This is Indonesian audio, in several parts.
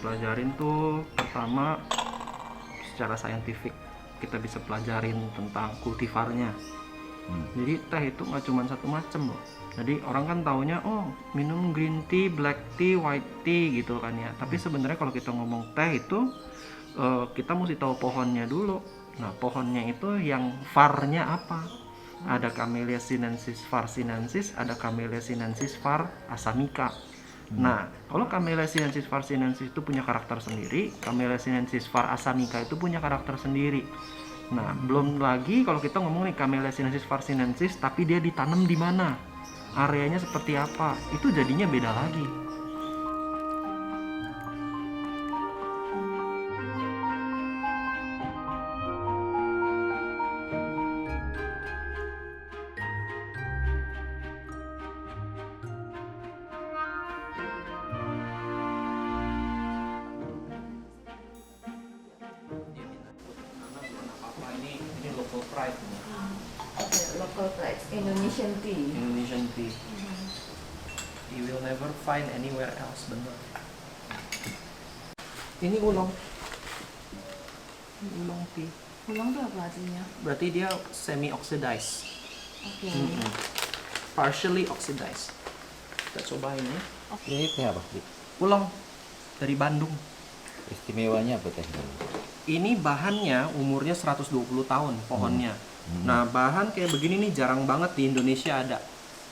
pelajarin tuh pertama secara saintifik kita bisa pelajarin tentang kultivarnya. Jadi teh itu nggak cuma satu macam loh. Jadi orang kan taunya oh minum green tea, black tea, white tea gitu kan ya. Tapi sebenarnya kalau kita ngomong teh itu kita mesti tahu pohonnya dulu. Nah pohonnya itu yang var-nya apa? Ada Camellia sinensis var sinensis, ada Camellia sinensis var assamica. Nah, kalau Camellia sinensis var sinensis itu punya karakter sendiri, Camellia sinensis var assamica itu punya karakter sendiri. Nah, belum lagi kalau kita ngomong nih Camellia sinensis var sinensis, tapi dia ditanam di mana? Areanya seperti apa? Itu jadinya beda lagi. Ini local pride. Local pride, Indonesian tea. Indonesian tea. You will never find anywhere else, bener. Ini oolong. Ini oolong tea. Ulang tuh apa artinya? Berarti dia semi oxidized. Oke. Partially oxidized. Kita cobain ya. Ini teh apa? Oolong dari Bandung. Istimewanya apa teh? Ini bahannya umurnya 120 tahun pohonnya. Nah, bahan kayak begini nih jarang banget di Indonesia ada.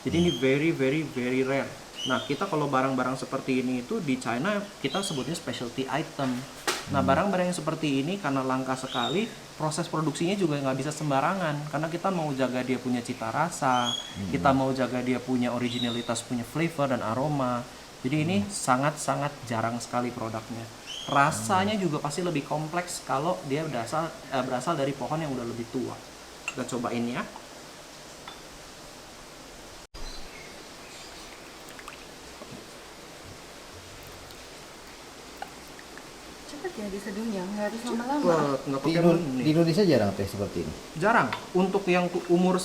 Jadi ini very very very rare. Nah, kita kalau barang-barang seperti ini itu di China kita sebutnya specialty item. Nah, barang-barang yang seperti ini karena langka sekali, proses produksinya juga nggak bisa sembarangan. Karena kita mau jaga dia punya cita rasa, kita mau jaga dia punya originalitas, punya flavor dan aroma. Jadi ini sangat-sangat jarang sekali produknya. Rasanya juga pasti lebih kompleks kalau dia berasal dari pohon yang udah lebih tua. Kita cobain ya. Cepet ya diseduhnya, nggak harus lama-lama. Nggak Di, pakai di Indonesia jarang teh seperti ini. Jarang. Untuk yang umur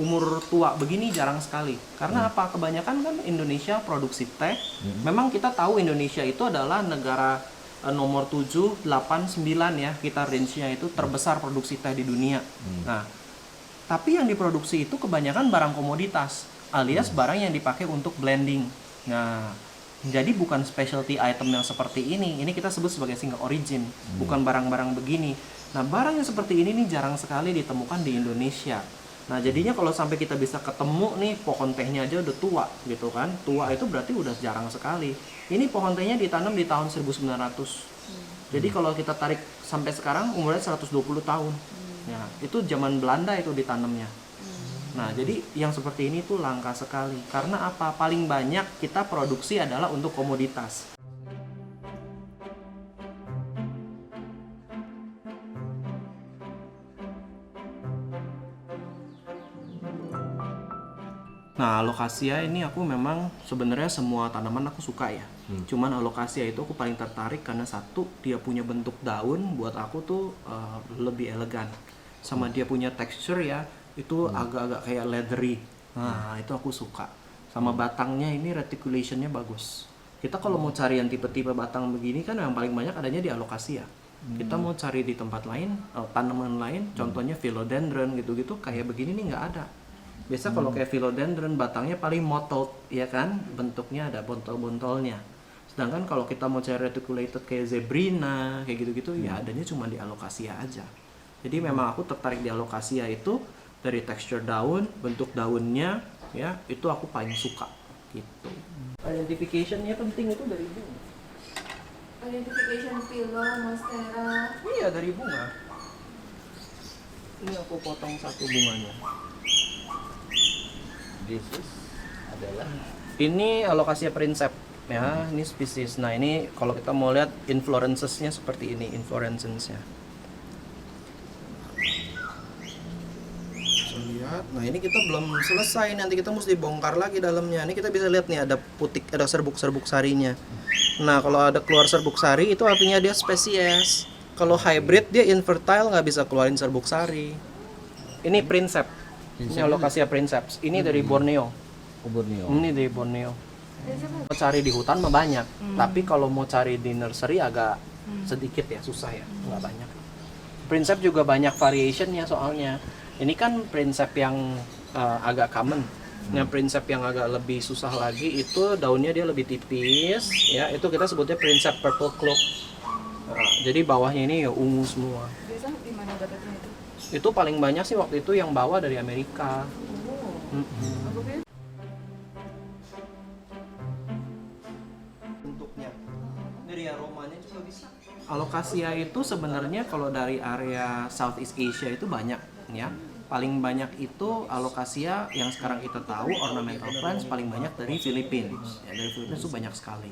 umur tua begini jarang sekali. Karena apa? Kebanyakan kan Indonesia produksi teh. Memang kita tahu Indonesia itu adalah negara nomor 7, 8, 9 ya. Kita range-nya itu terbesar produksi teh di dunia. Nah, tapi yang diproduksi itu kebanyakan barang komoditas, alias barang yang dipakai untuk blending. Nah, jadi bukan specialty item yang seperti ini. Ini kita sebut sebagai single origin, bukan barang-barang begini. Nah, barang yang seperti ini nih jarang sekali ditemukan di Indonesia. Nah, jadinya kalau sampai kita bisa ketemu nih pohon tehnya aja udah tua gitu kan. Tua itu berarti udah jarang sekali. Ini pohon tehnya ditanam di tahun 1900. Jadi kalau kita tarik sampai sekarang umurnya 120 tahun. Ya, itu zaman Belanda itu ditanamnya. Nah, jadi yang seperti ini tuh langka sekali. Karena apa? Paling banyak kita produksi adalah untuk komoditas. Nah, alokasia ini aku memang sebenarnya semua tanaman aku suka ya. Cuman alokasia itu aku paling tertarik karena satu, dia punya bentuk daun buat aku tuh lebih elegan. Sama dia punya texture ya, itu agak-agak kayak leathery. Nah, itu aku suka. Sama batangnya ini reticulationnya bagus. Kita kalau mau cari yang tipe-tipe batang begini kan yang paling banyak adanya di alokasia. Kita mau cari di tempat lain, tanaman lain, contohnya philodendron gitu-gitu, kayak begini nih nggak ada. Biasa kalau kayak philodendron batangnya paling mottled, ya kan? Bentuknya ada bontol-bontolnya. Sedangkan kalau kita mau cari reticulated kayak zebrina, kayak gitu-gitu, ya adanya cuma di alokasia aja. Jadi memang aku tertarik di alokasia itu dari tekstur daun, bentuk daunnya, ya itu aku paling suka gitu. Identification-nya penting itu dari bunga. Identification philo, monstera. Iya dari bunga. Ini aku potong satu bunganya. This is adalah Ini alokasia princeps ya, ini spesies. Nah ini kalau kita mau lihat inflorescence-nya seperti ini, inflorescence-nya. Lihat, nah ini kita belum selesai, nanti kita mesti bongkar lagi dalamnya. Ini kita bisa lihat nih ada putik, ada serbuk-serbuk sarinya. Nah kalau ada keluar serbuk sari itu artinya dia spesies. Kalau hybrid dia infertile, nggak bisa keluarin serbuk sari. Ini princeps. Ini alokasia princeps. Ini dari Borneo. Borneo. Ini dari Borneo. siapa? Mau cari di hutan mah banyak, Hmm. tapi kalau mau cari di nursery agak sedikit ya, susah ya, nggak banyak. Prinsep juga banyak variationnya soalnya. Ini kan prinsep yang agak common. Yang prinsep yang agak lebih susah lagi itu daunnya dia lebih tipis, ya itu kita sebutnya prinsep purple cloak. Jadi bawahnya ini ya ungu semua. Biasa di mana dapetnya itu? Itu paling banyak sih waktu itu yang bawa dari Amerika. Oh. Mm-mm. Aku pikir Bentuknya dari aromanya juga bisa. Alocasia itu sebenarnya kalau dari area Southeast Asia itu banyak ya. Paling banyak itu alocasia yang sekarang kita tahu ornamental plants paling banyak dari Filipina. Ya, dari Filipina itu banyak sekali.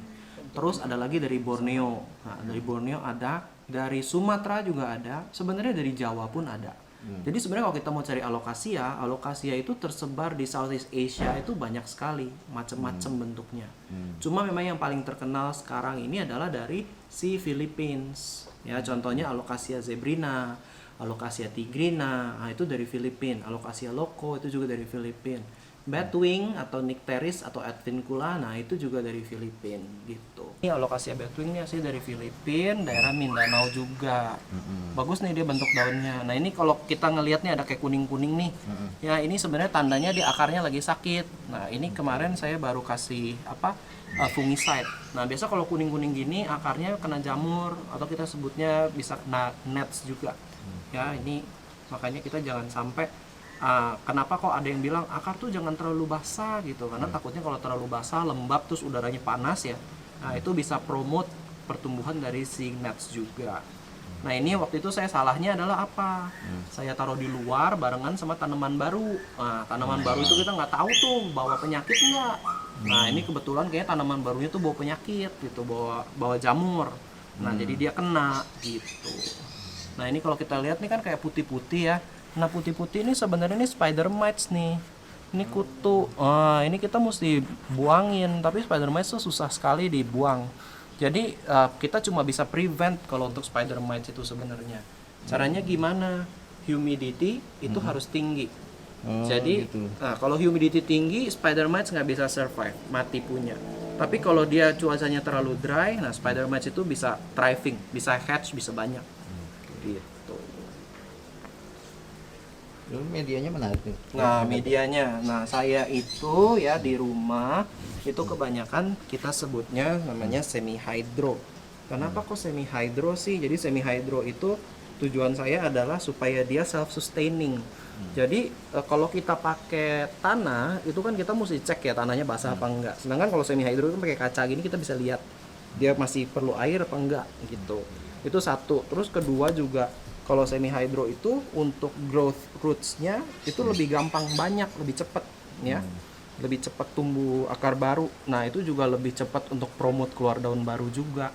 Terus ada lagi dari Borneo. Nah, dari Borneo ada, dari Sumatera juga ada, sebenarnya dari Jawa pun ada. Jadi sebenarnya kalau kita mau cari alocasia itu tersebar di Southeast Asia itu banyak sekali, macam-macam bentuknya. Cuma memang yang paling terkenal sekarang ini adalah dari si Philippines. Ya, contohnya alocasia zebrina, alocasia tigrina, nah itu dari Filipina. Alocasia loco itu juga dari Filipina. Batwing atau Nycteris atau Advincula, nah itu juga dari Filipina gitu. Ini alocasia batwing nih asli dari Filipina, daerah Mindanao juga. Bagus nih dia bentuk daunnya. Nah ini kalau kita ngelihat nih ada kayak kuning-kuning nih. Ya ini sebenarnya tandanya di akarnya lagi sakit. Nah ini kemarin saya baru kasih fungicide. Nah biasa kalau kuning-kuning gini akarnya kena jamur atau kita sebutnya bisa kena nets juga. Ya ini makanya kita jangan sampai kenapa kok ada yang bilang akar tuh jangan terlalu basah gitu, karena takutnya kalau terlalu basah lembab terus udaranya panas ya, nah itu bisa promote pertumbuhan dari si nets juga. Nah ini waktu itu saya salahnya adalah apa, saya taruh di luar barengan sama tanaman baru. Nah tanaman baru itu kita nggak tahu tuh bawa penyakit nggak. Nah ini kebetulan kayaknya tanaman barunya tuh bawa penyakit gitu, bawa jamur. Nah jadi dia kena gitu. Nah ini kalau kita lihat nih kan kayak putih-putih ya. Nah putih-putih ini sebenarnya ini spider mites nih. Ini kutu. Ini kita mesti buangin, tapi spider mites tuh susah sekali dibuang. Jadi kita cuma bisa prevent kalau untuk spider mites itu sebenarnya. Caranya gimana? Humidity itu harus tinggi. Jadi gitu. kalau humidity tinggi, spider mites nggak bisa survive, mati punya. Tapi kalau dia cuacanya terlalu dry, nah spider mites itu bisa thriving, bisa hatch, bisa banyak. Gitu. Dulu medianya menarik nih. Nah, medianya. Nah, saya itu ya di rumah itu kebanyakan kita sebutnya namanya semi hydro. Kenapa kok semi hydro sih? Jadi semi hydro itu tujuan saya adalah supaya dia self sustaining. Jadi kalau kita pakai tanah itu kan kita mesti cek ya tanahnya basah apa enggak. Sedangkan kalau semi hydro itu pakai kaca gini kita bisa lihat dia masih perlu air apa enggak gitu. Itu satu. Terus kedua juga kalau semi hydro itu untuk growth roots-nya itu lebih gampang, banyak, lebih cepat ya. Lebih cepat tumbuh akar baru. Nah, itu juga lebih cepat untuk promote keluar daun baru juga.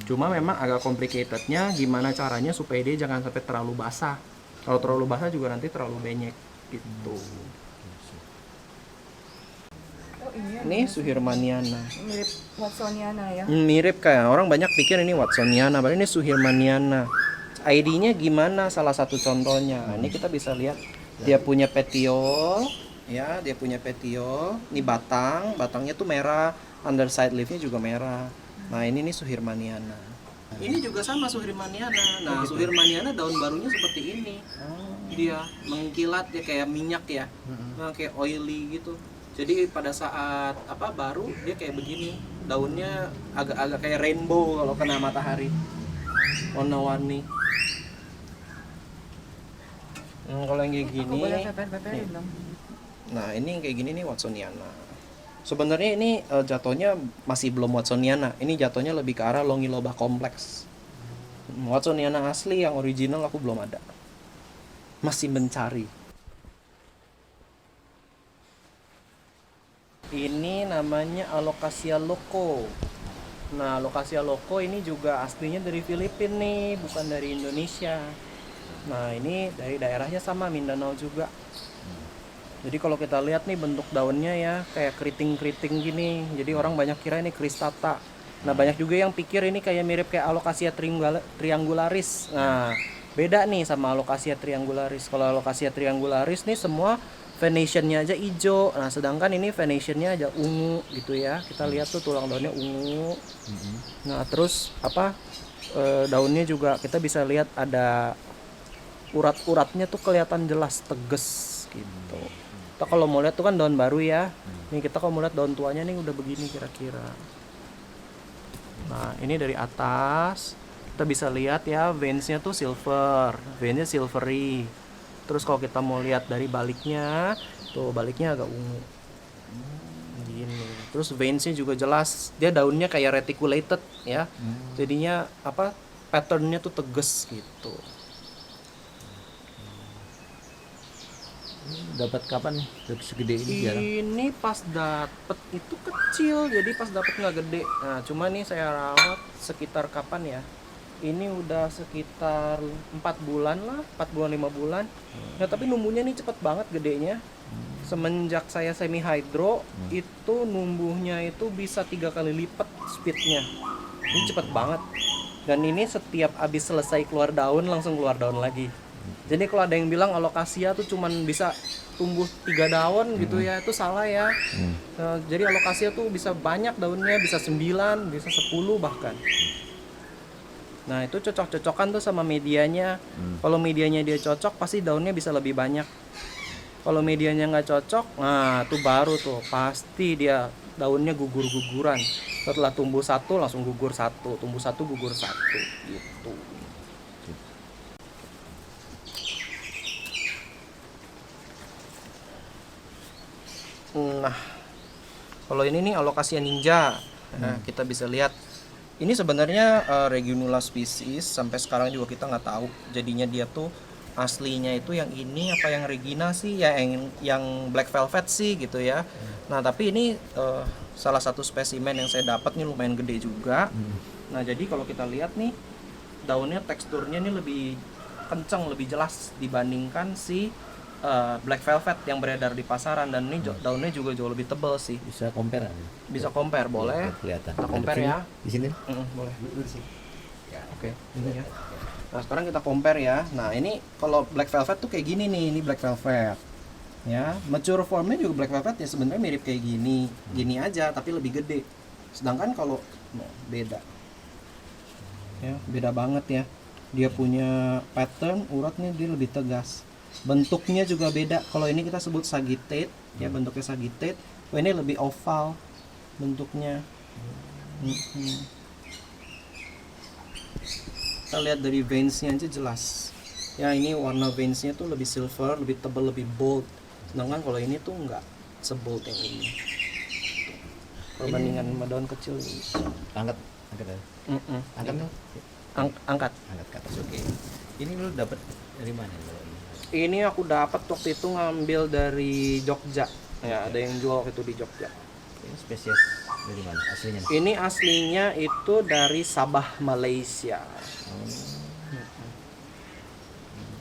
Cuma memang agak complicated-nya gimana caranya supaya dia jangan sampai terlalu basah. Kalau terlalu basah juga nanti terlalu benyek gitu. oh ini Ini Suhirmaniana. mirip Watsoniana ya. Mirip kayak orang banyak pikir ini Watsoniana, padahal ini Suhirmaniana. ID-nya gimana? Salah satu contohnya. Ini kita bisa lihat dia punya petiole, ya, dia punya petiole. Ini batangnya tuh merah, underside leaf-nya juga merah. Nah, ini nih Suhirmaniana. Ini juga sama Suhirmaniana. Nah, Suhirmaniana daun barunya seperti ini. Dia mengkilat, dia kayak minyak ya. Nah, kayak oily gitu. Jadi pada saat baru dia kayak begini. Daunnya agak-agak kayak rainbow kalau kena matahari. Warna-warni. Kalau yang kayak Aku gini, boleh pepet-pepetin nih. dong. Nah ini yang kayak gini nih Watsoniana. Sebenarnya ini jatuhnya masih belum Watsoniana. Ini jatuhnya lebih ke arah Longiloba kompleks. Watsoniana asli yang original aku belum ada. Masih mencari. Ini namanya Alocasia loco. Nah, Alocasia loco ini juga aslinya dari Filipina nih, bukan dari Indonesia. Nah, ini dari daerahnya sama Mindanao juga. Jadi kalau kita lihat nih bentuk daunnya ya kayak keriting-keriting gini. Jadi orang banyak kira ini cristata. Nah, banyak juga yang pikir ini kayak mirip kayak Alocasia triangularis. Nah, beda nih sama Alocasia triangularis. Kalau Alocasia triangularis nih semua Venation-nya aja hijau. Nah, sedangkan ini Venation-nya aja ungu gitu ya. Kita lihat tuh tulang daunnya ungu. Nah, terus daunnya juga kita bisa lihat ada urat-uratnya tuh kelihatan jelas, tegas gitu. Kita kalau mau lihat tuh kan daun baru ya. Nih kita kalau mau lihat daun tuanya nih udah begini kira-kira. Nah, ini dari atas kita bisa lihat ya, veinsnya tuh silver, veinsnya silvery. Terus kalau kita mau lihat dari baliknya, tuh baliknya agak ungu. Gini. Terus veinsnya juga jelas, dia daunnya kayak reticulated ya. Jadinya apa? Patternnya tuh tegas gitu. Dapat kapan nih? Dapat segede ini jarang. Ini pas dapet itu kecil, jadi pas dapet nggak gede. Nah, cuma nih saya rawat sekitar kapan ya? Ini udah sekitar 4 bulan lah, 4 bulan 5 bulan. Nah, tapi numbuhnya nih cepet banget gedenya. Semenjak saya semi hydro, itu numbuhnya itu bisa 3 kali lipat speednya. Ini cepet banget. Dan ini setiap habis selesai keluar daun langsung keluar daun lagi. Jadi kalau ada yang bilang alokasia tuh cuman bisa tumbuh 3 daun gitu ya, itu salah ya. Jadi alokasia tuh bisa banyak daunnya, bisa 9, bisa 10 bahkan. Nah, itu cocok-cocokan tuh sama medianya. Kalau medianya dia cocok, pasti daunnya bisa lebih banyak. Kalau medianya nggak cocok, nah itu baru tuh pasti dia daunnya gugur-guguran. Setelah tumbuh 1 langsung gugur 1, tumbuh 1 gugur 1 gitu. Nah, kalau ini nih alokasia ninja. Nah, kita bisa lihat ini sebenarnya Regionula species, sampai sekarang juga kita nggak tahu jadinya dia tuh aslinya itu yang ini apa yang Regina sih ya, yang Black Velvet sih gitu ya. Nah, tapi ini salah satu spesimen yang saya dapat nih lumayan gede juga. Nah, jadi kalau kita lihat nih daunnya, teksturnya nih lebih kencang, lebih jelas dibandingkan si Black Velvet yang beredar di pasaran, dan ini daunnya juga jauh lebih tebal sih. Bisa compare aja. Bisa compare, boleh. Kelihatan. Kita compare ya. Di sini. Boleh. Oke, ini ya. Nah, sekarang kita compare ya. Nah, ini kalau Black Velvet tuh kayak gini nih, ini Black Velvet. Ya, mature formnya juga Black Velvet ya sebenarnya mirip kayak gini. Gini aja tapi lebih gede. Sedangkan kalau beda. Ya, beda banget ya. Dia punya pattern uratnya, dia lebih tegas. Bentuknya juga beda. Kalau ini kita sebut sagittate, ya bentuknya sagittate. Oh, ini lebih oval bentuknya. Kita lihat dari veinsnya aja jelas. Ya, ini warna veinsnya tuh lebih silver, lebih tebal, lebih bold. Sedangkan kalau ini tuh nggak sebold yang ini. Perbandingan sama daun kecil ini. Angkat aja. Angkat tuh. Angkat. Angkat ke atas. Oke. Ini lu dapat dari mana? Ini aku dapat waktu itu ngambil dari Jogja. Ya, ada yang jual waktu itu di Jogja. Ini spesies dari mana aslinya? Ini aslinya itu dari Sabah, Malaysia.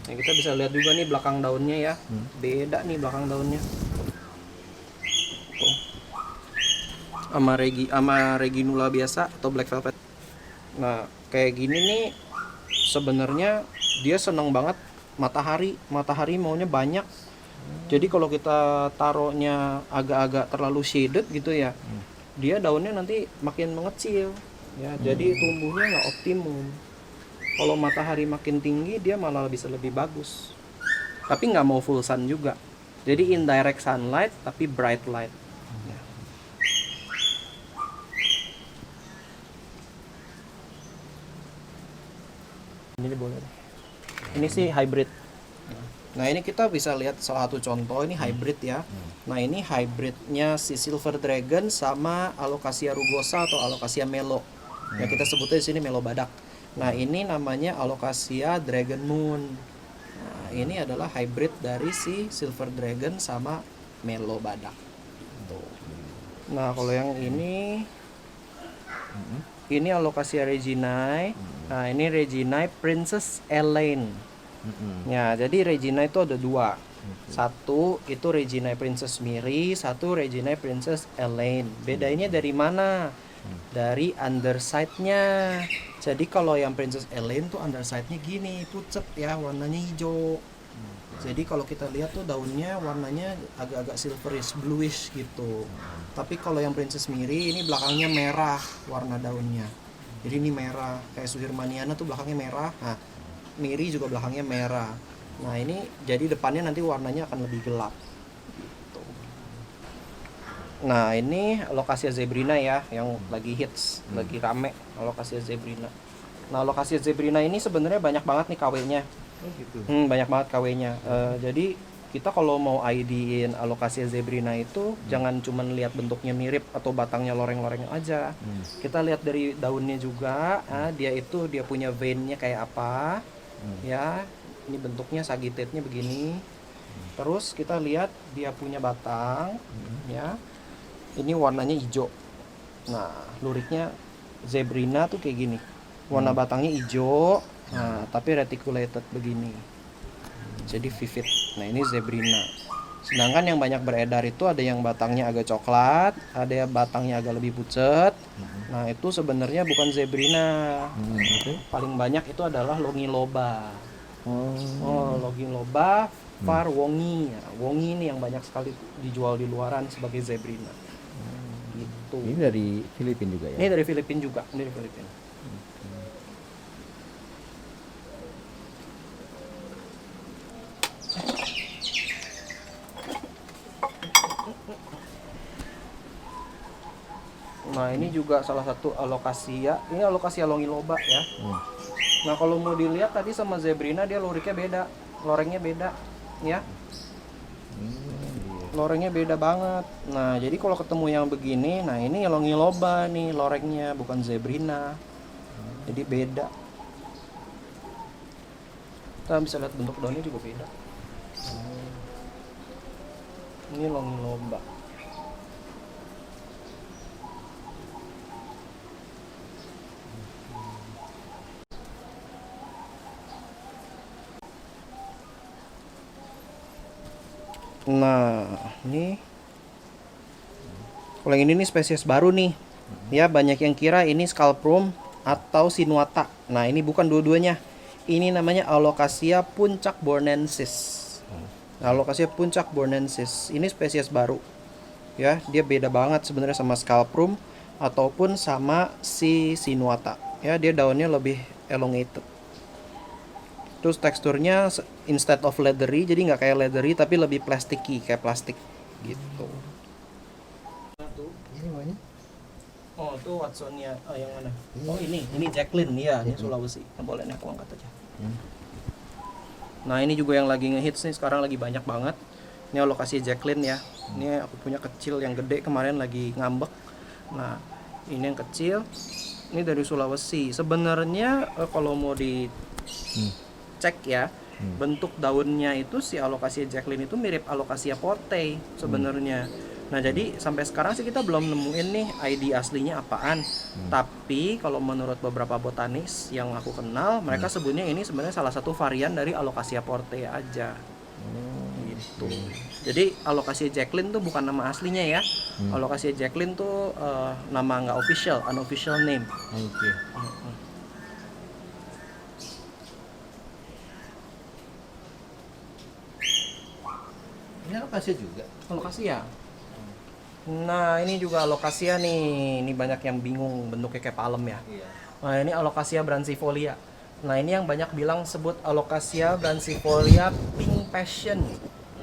Nah, kita bisa lihat juga nih belakang daunnya ya. Beda nih belakang daunnya. Tuh. Sama Reginula biasa atau Black Velvet. Nah, kayak gini nih sebenarnya dia seneng banget matahari maunya banyak. Jadi kalau kita taruhnya agak-agak terlalu shaded gitu ya, dia daunnya nanti makin mengecil ya, jadi tumbuhnya nggak optimum. Kalau matahari makin tinggi dia malah bisa lebih bagus, tapi nggak mau full sun juga, jadi indirect sunlight tapi bright light ya. Ini boleh. Ini sih hybrid. Nah, ini kita bisa lihat salah satu contoh, ini hybrid ya. Nah, ini hybridnya si Silver Dragon sama Alocasia rugosa atau Alocasia melo. Ya, kita sebutnya di sini melo badak. Nah, ini namanya Alocasia Dragon Moon. Nah, ini adalah hybrid dari si Silver Dragon sama melo badak. Tuh. Nah, kalau yang ini Alocasia reginae. Nah, ini Reginae Princess Elaine. Ya, jadi Regina itu ada 2. Satu itu Reginae Princess Miri, satu Reginae Princess Elaine. Bedanya dari mana? Dari underside-nya. Jadi kalau yang Princess Elaine tuh underside-nya gini, pucet ya, warnanya hijau. Jadi kalau kita lihat tuh daunnya warnanya agak-agak silverish, bluish gitu. Tapi kalau yang Princess Miri ini belakangnya merah warna daunnya. Jadi ini merah, kayak Suhirmaniana tuh belakangnya merah. Nah, Miri juga belakangnya merah. Nah, ini jadi depannya nanti warnanya akan lebih gelap. Gitu. Nah, ini Alocasia zebrina ya, yang lagi hits, lagi rame Alocasia zebrina. Nah, Alocasia zebrina ini sebenarnya banyak banget nih KW-nya. Oh gitu. Banyak banget KW-nya. Jadi kita kalau mau ID-in Alocasia zebrina itu jangan cuman lihat bentuknya mirip atau batangnya loreng-loreng aja. Kita lihat dari daunnya juga, dia punya vein-nya kayak apa. Ya, ini bentuknya sagittate-nya begini. Terus kita lihat dia punya batang, ya. Ini warnanya hijau. Nah, luriknya zebrina tuh kayak gini. Warna batangnya hijau. Nah, tapi reticulated begini. Jadi vivid. Nah, ini zebrina. Sedangkan yang banyak beredar itu ada yang batangnya agak coklat, ada yang batangnya agak lebih pucat. Nah, itu sebenarnya bukan zebrina. Itu? Paling banyak itu adalah longiloba. Longiloba var wongi. Ya, wongi ini yang banyak sekali dijual di luaran sebagai zebrina. Gitu. Ini dari Filipina juga ya? Ini dari Filipina juga, ini dari Filipina. Nah, ini juga salah satu alokasia. Ini alokasia longiloba ya. Nah, kalau mau dilihat tadi sama zebrina dia loriknya beda, lorengnya beda, ya. Lorengnya beda banget. Nah, jadi kalau ketemu yang begini, nah ini longiloba nih lorengnya, bukan zebrina. Jadi beda. Kita bisa lihat bentuk daunnya juga beda. Ini longiloba. Nah, ini kalau yang ini nih spesies baru nih. Ya, banyak yang kira ini scalprum atau sinuata. Nah, ini bukan dua-duanya. Ini namanya Alocasia puncak-bornensis. Alocasia puncak-bornensis. Ini spesies baru. Ya, dia beda banget sebenarnya sama scalprum ataupun sama si sinuata. Ya, dia daunnya lebih elongated. Terus teksturnya instead of leathery, jadi nggak kayak leathery tapi lebih plasticky, kayak plastik gitu. Ini namanya? Oh, itu Watsonia. Yang mana? Oh, ini Jacqueline ya, ini Sulawesi. Nah, boleh nih aku angkat aja. Nah, ini juga yang lagi ngehits nih, sekarang lagi banyak banget. Ini Alocasia Jacqueline ya. Ini aku punya kecil, yang gede kemarin lagi ngambek. Nah, ini yang kecil. Ini dari Sulawesi. Sebenarnya kalau mau di cek ya, bentuk daunnya itu si Alocasia Jacqueline itu mirip Alocasia Portei sebenarnya. Nah, jadi sampai sekarang sih kita belum nemuin nih ID aslinya apaan. Tapi kalau menurut beberapa botanis yang aku kenal, mereka sebutnya ini sebenarnya salah satu varian dari Alocasia Portei aja. Gitu. Jadi Alocasia Jacqueline tuh bukan nama aslinya ya. Alocasia Jacqueline tuh nama nggak official, unofficial name. Oke. Ini Alocasia juga. Alocasia. Nah, ini juga Alocasia nih. Ini banyak yang bingung bentuknya kayak palem ya. Iya. Nah, ini Alocasia brancifolia. Nah, ini yang banyak bilang sebut Alocasia brancifolia pink passion.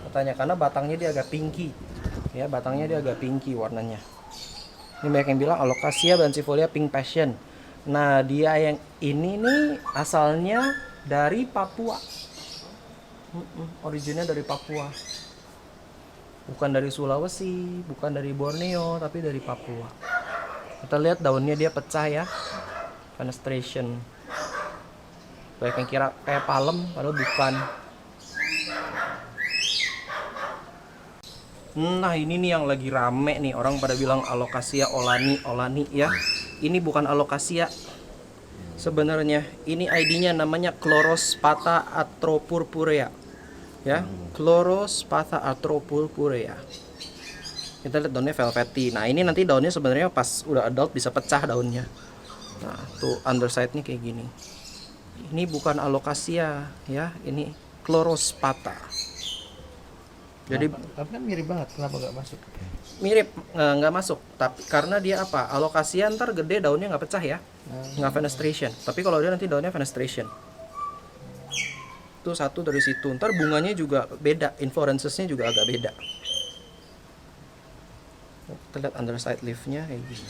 Katanya karena batangnya dia agak pinky. Ya, batangnya dia agak pinky warnanya. Ini banyak yang bilang Alocasia brancifolia pink passion. Nah, dia yang ini nih asalnya dari Papua. Originnya dari Papua. Bukan dari Sulawesi, bukan dari Borneo, tapi dari Papua. Kita lihat daunnya dia pecah ya. Fenestration. Banyak yang kira kayak palem, padahal bukan. Nah, ini nih yang lagi rame nih, orang pada bilang Alocasia olani ya. Ini bukan Alocasia. Sebenarnya ini ID-nya namanya Chlorospatha atropurpurea. Ya, Chlorospatha atropurpurea. Kita lihat daunnya velvety. Nah, ini nanti daunnya sebenarnya pas udah adult bisa pecah daunnya. Nah, tuh underside-nya kayak gini. Ini bukan Alocasia ya, ini Chlorospatha. Jadi Tapi kan mirip banget, kenapa nggak masuk? mirip, nggak masuk, tapi karena dia apa, alokasia ntar gede daunnya nggak pecah ya, nggak fenestration. Tapi kalau dia nanti daunnya fenestration. Itu satu dari situ. Ntar bunganya juga beda, inflorescence-nya juga agak beda. Kita lihat underside leaf-nya kayak gini.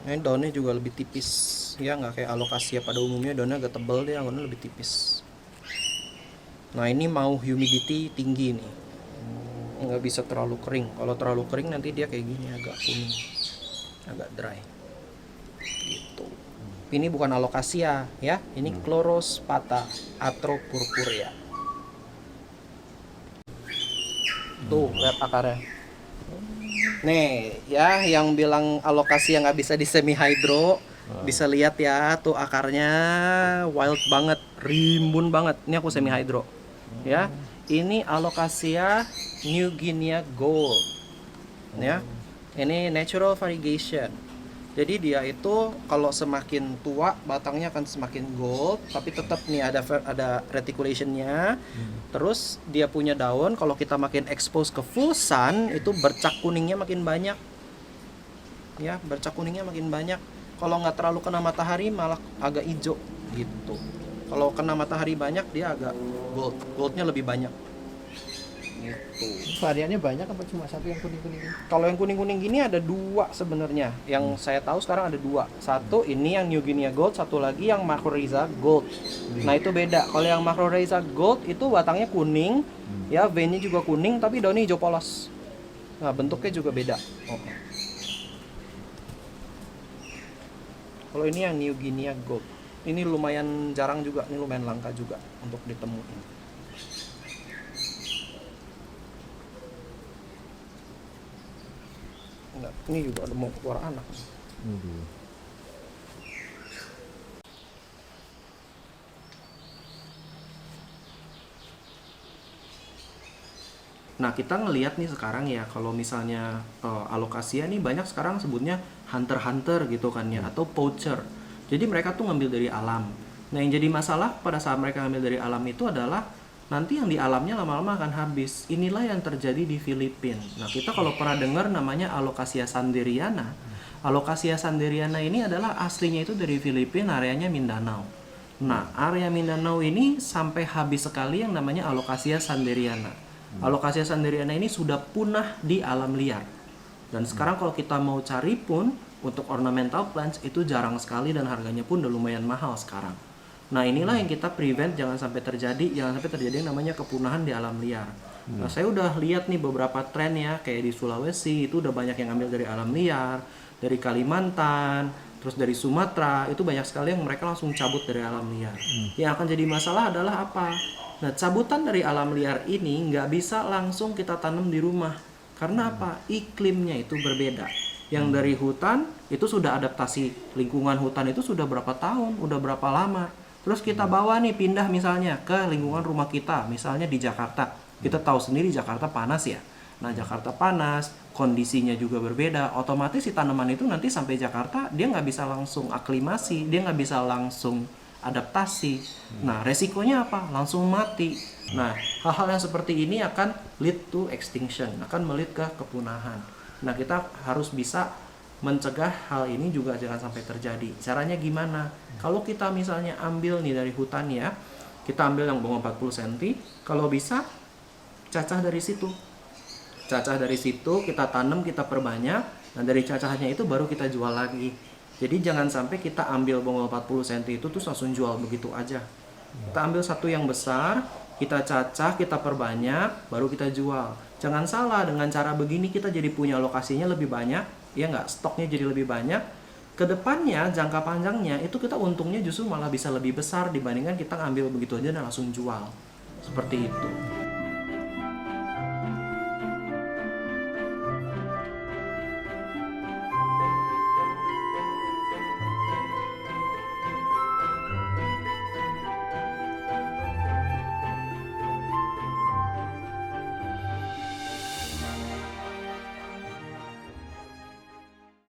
Ini daunnya juga lebih tipis, ya nggak kayak alokasia pada umumnya daunnya agak tebal, dia daunnya lebih tipis. Nah ini mau humidity tinggi nih, nggak bisa terlalu kering. Kalau terlalu kering nanti dia kayak gini agak kuning, agak dry. Gitu. Ini bukan alokasia ya, ini Chlorospatha atropurpurea. Tuh lihat akarnya. Nih ya, yang bilang alokasia nggak bisa di semi hydro, bisa lihat ya tuh akarnya wild banget, rimbun banget. Ini aku semi hydro. Ya, ini alokasia New Guinea Gold. Ya, ini natural variegation. Jadi dia itu kalau semakin tua batangnya akan semakin gold, tapi tetap nih ada reticulationnya. Terus dia punya daun, kalau kita makin expose ke full sun itu bercak kuningnya makin banyak. Ya, bercak kuningnya makin banyak. Kalau nggak terlalu kena matahari malah agak hijau gitu. Kalau kena matahari banyak dia agak goldnya lebih banyak. Gitu. Variannya banyak apa cuma satu yang kuning-kuning? Kalau yang kuning-kuning gini ada dua sebenarnya. Yang saya tahu sekarang ada dua. Satu ini yang New Guinea Gold, satu lagi yang Macrorhiza Gold. Nah itu beda. Kalau yang Macrorhiza Gold itu batangnya kuning, ya veinnya juga kuning, tapi daunnya hijau polos. Nah bentuknya juga beda. Kalau ini yang New Guinea Gold, ini lumayan jarang juga, ini lumayan langka juga untuk ditemuin. Nah, ini juga ada mau keluar anak. Nah kita ngelihat nih sekarang ya, kalau misalnya alokasia nih banyak sekarang sebutnya hunter gitu kan ya, atau poacher. Jadi mereka tuh ngambil dari alam. Nah yang jadi masalah pada saat mereka ngambil dari alam itu adalah nanti yang di alamnya lama-lama akan habis. Inilah yang terjadi di Filipina. Nah kita kalau pernah dengar namanya Alocasia sanderiana. Alocasia sanderiana ini adalah aslinya itu dari Filipina, areanya Mindanao. Nah area Mindanao ini sampai habis sekali yang namanya Alocasia sanderiana. Alocasia sanderiana ini sudah punah di alam liar. Dan sekarang kalau kita mau cari pun untuk ornamental plants itu jarang sekali dan harganya pun udah lumayan mahal sekarang. Nah inilah yang kita prevent jangan sampai terjadi yang namanya kepunahan di alam liar. Nah saya udah lihat nih beberapa tren ya, kayak di Sulawesi itu udah banyak yang ambil dari alam liar, dari Kalimantan, terus dari Sumatera, itu banyak sekali yang mereka langsung cabut dari alam liar. Yang akan jadi masalah adalah apa? Nah cabutan dari alam liar ini nggak bisa langsung kita tanam di rumah. Karena apa? Iklimnya itu berbeda. Yang dari hutan itu sudah adaptasi, lingkungan hutan itu sudah berapa tahun, udah berapa lama. Terus kita bawa nih pindah misalnya ke lingkungan rumah kita, misalnya di Jakarta. Kita tahu sendiri Jakarta panas ya. Nah Jakarta panas, kondisinya juga berbeda. Otomatis si tanaman itu nanti sampai Jakarta dia nggak bisa langsung aklimasi, dia nggak bisa langsung adaptasi. Nah resikonya apa? Langsung mati. Nah hal-hal yang seperti ini akan lead to extinction, akan melead ke kepunahan. Nah kita harus bisa mencegah hal ini juga jangan sampai terjadi. Caranya gimana? Kalau kita misalnya ambil nih dari hutan ya, kita ambil yang bongkol 40 cm, kalau bisa cacah dari situ. Cacah dari situ kita tanam, kita perbanyak, dan dari cacahnya itu baru kita jual lagi. Jadi jangan sampai kita ambil bongkol 40 cm itu terus langsung jual begitu aja. Kita ambil satu yang besar, kita cacah, kita perbanyak, baru kita jual. Jangan salah, dengan cara begini kita jadi punya lokasinya lebih banyak, ya nggak, stoknya jadi lebih banyak. Kedepannya, jangka panjangnya, itu kita untungnya justru malah bisa lebih besar dibandingkan kita ngambil begitu aja dan langsung jual. Seperti itu.